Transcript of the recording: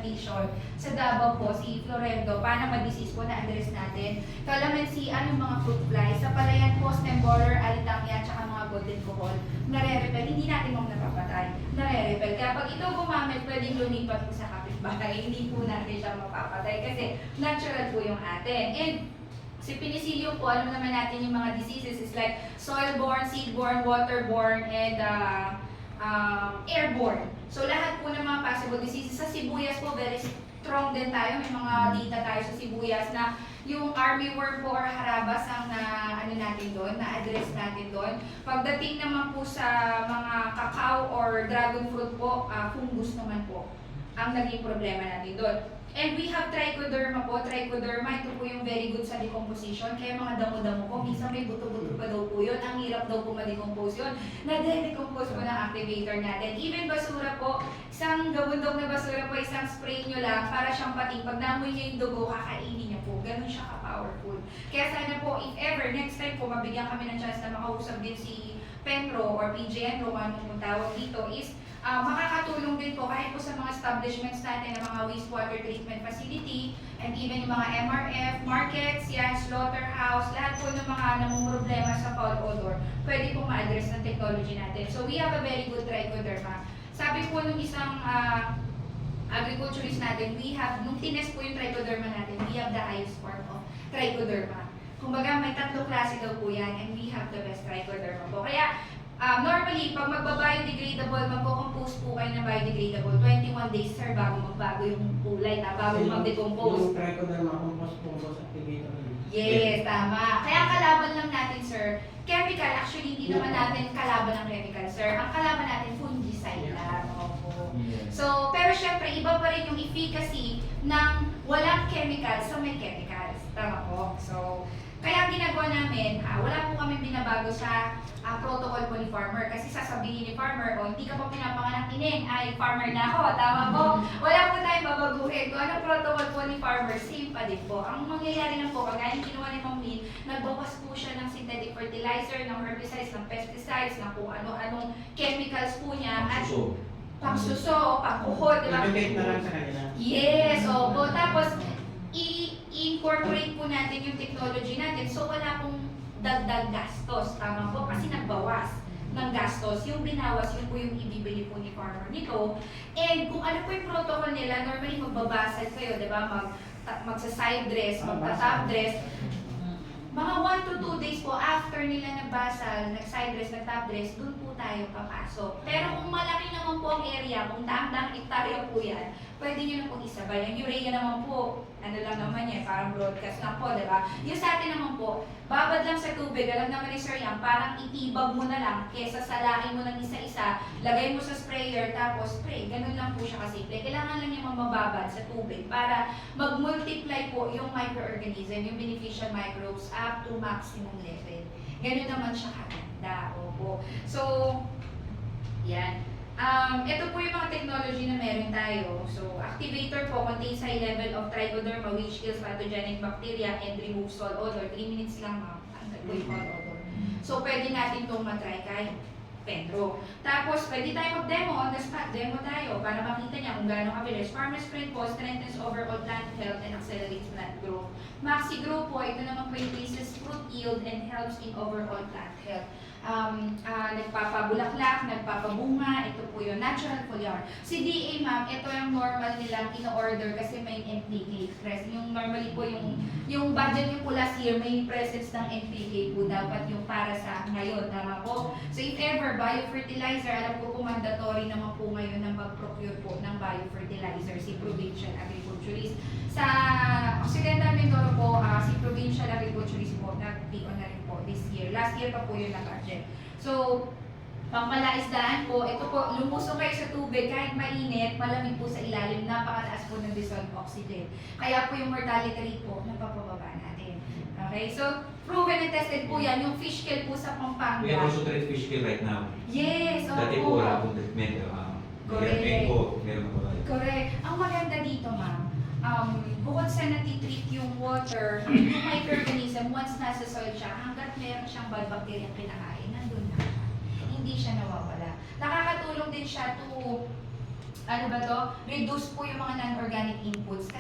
plantation sa Davao po, si Florendo, Panama disease po na address natin. Calamansi, yung mga fruit flies, sa palayan po, stem borer, alitangya, tsaka mga golden kohol, nare-repel, hindi natin mong napapatay, nare-repel. Kaya pag ito gumamit, pwedeng lumipat po sa kapitbahay, hindi po natin siya mapapatay kasi natural po yung atin. And si Penicillium po, alam naman natin yung mga diseases is like soil-borne, seed-borne, water-borne, and airborne. So lahat po ng mga possible diseases. Sa sibuyas po, very strong din tayo. May mga data tayo sa sibuyas na yung armyworm po or harabas ang natin doon, na-address natin doon. Pagdating naman po sa mga cacao or dragon fruit po, fungus naman po ang naging problema natin doon. And we have trichoderma po. Trichoderma, ito po yung very good sa decomposition. Kaya mga damo-damo po, minsan may buto-buto pa daw po yun. Ang hirap daw po ma-decompose yun. Na-decompose po ng activator natin. Even basura po, isang gabundok na basura po, isang spray nyo lang para siyang pating. Pag namoy niya yung dugo, kakainin niya po. Ganun siya ka-powerful. Kaya sana po, if ever, next time po, mabigyan kami ng chance na makausap din si Penro or PGN, kung anong tawag dito, is makakatulong din po kahit po sa mga establishments natin ng mga wastewater treatment facility and even yung mga MRF, markets, yan, slaughterhouse, lahat po ng mga namumroblema sa foul odor, pwede po ma-address ng technology natin. So we have a very good trichoderma. Sabi po nung isang agriculturist natin, we have, nung tines po yung trichoderma natin, we have the highest form of trichoderma. Kumbaga may 3 klase daw po yan and we have the best trichoderma po. Kaya normally, pag magbabiodegradable, magpo-compose po kayo ng biodegradable, 21 days, sir, bago magbago yung kulay, bago mag-decompose. Yung trichoderma compose activator. Yes, tama. Kaya kalaban lang natin, sir, chemical, actually hindi naman natin kalaban ng chemical, sir. Ang kalaban natin, fungicide lang. Opo. So, pero syempre, iba pa rin yung efficacy ng walang chemicals sa may chemicals. Tama po. So, kaya ang ginagawa namin, wala po kami binabago sa protocol po ni farmer. Kasi sasabihin ni farmer, hindi ka pa pinapanganak inin, ay farmer na ako, tama po. Wala po tayong babaguhin. Kung ano protocol po ni farmer, same pa din po. Ang mangyayari lang po, kagaya yung ginawa ni Ma'am Min, nagbawas po siya ng synthetic fertilizer, ng herbicides, ng pesticides, ng kung ano-anong chemicals po niya. At pagsuso, pagkuhod, diba? Nabigay na lang sa kanila. Yes, opo. Tapos, i-incorporate po natin yung technology natin so wala pong dagdag gastos. Tama po? Kasi nagbawas ng gastos. Yung binawas, yun po yung ibibili po ni farmer nito. And kung ano po yung protocol nila, normally magbabasal kayo, di ba? Magsa-side dress, magta-top dress. Mga 1 to 2 days po after nila nagbasal, nag-side dress, nag-top dress, dun po tayo papasok. Pero kung malaki naman po ang area, kung daang-daang hektarya po yan, pwede nyo na pong isabay. Ang urea naman po, ano lang naman yan, parang broadcast lang po, di ba? Yung sa atin naman po, babad lang sa tubig, alam naman ni Sir Yang, parang itibag mo na lang, kesa salain mo ng isa-isa, lagay mo sa sprayer, tapos spray. Ganun lang po siya kasimple. Kailangan lang niya mababad sa tubig para mag-multiply po yung microorganism, yung beneficial microbes up to maximum level. Ganun naman siya kaganda. Opo. So, yan. Ito po yung mga technology na meron tayo. So, activator po contains high level of trichoderma which kills pathogenic bacteria and removes soil odor. 3 minutes lang, ma'am. Ang po yung soil odor. So, pwede natin itong matry kay Penro. Tapos, pwede tayo mag-demo on the spot. Demo tayo para makita niya kung gaano kabilis. Farmer's Sprint po strengthens overall plant health and accelerates plant growth. Maxi Grow po, ito naman po increases fruit yield and helps in overall plant health. Nagpapabulaklak, nagpapabunga, ito po yung natural foliar. Si DA, ma'am, ito yung normal nilang in-order kasi may NPK express. Yung normally po yung budget yung po last year, may presence ng NPK po dapat yung para sa ngayon, tama po? So if ever, biofertilizer, alam ko po mandatory naman po ngayon ng mag-procure po ng biofertilizer si Provincial Agriculturist. Sa Occidental Mindoro po, si Provincial Agriculturist po, nag-PO na rin po this year. Last year pa po yun na-budget. So, pangpalaisdaan po, ito po, lumusong kayo sa tubig, kahit mainit, malamig po sa ilalim, napakataas po ng dissolved oxygen. Kaya po yung mortality rate po, napapababa natin. Okay, so, proven and tested po yan, yung fish kill po sa Pampanga. We also treat fish kill right now. Yes, opo. Dati po wala pong treatment. Correct. Meron po. Correct. Ang maganda dito, ma'am, bukod sa natitreat yung water, yung microorganism, once nasa soil siya, hanggat meron siyang bad bacteria pinakain, nandun na siya. Hindi siya nawawala. Nakakatulong din siya to ano ba to? Reduce po yung mga non-organic inputs.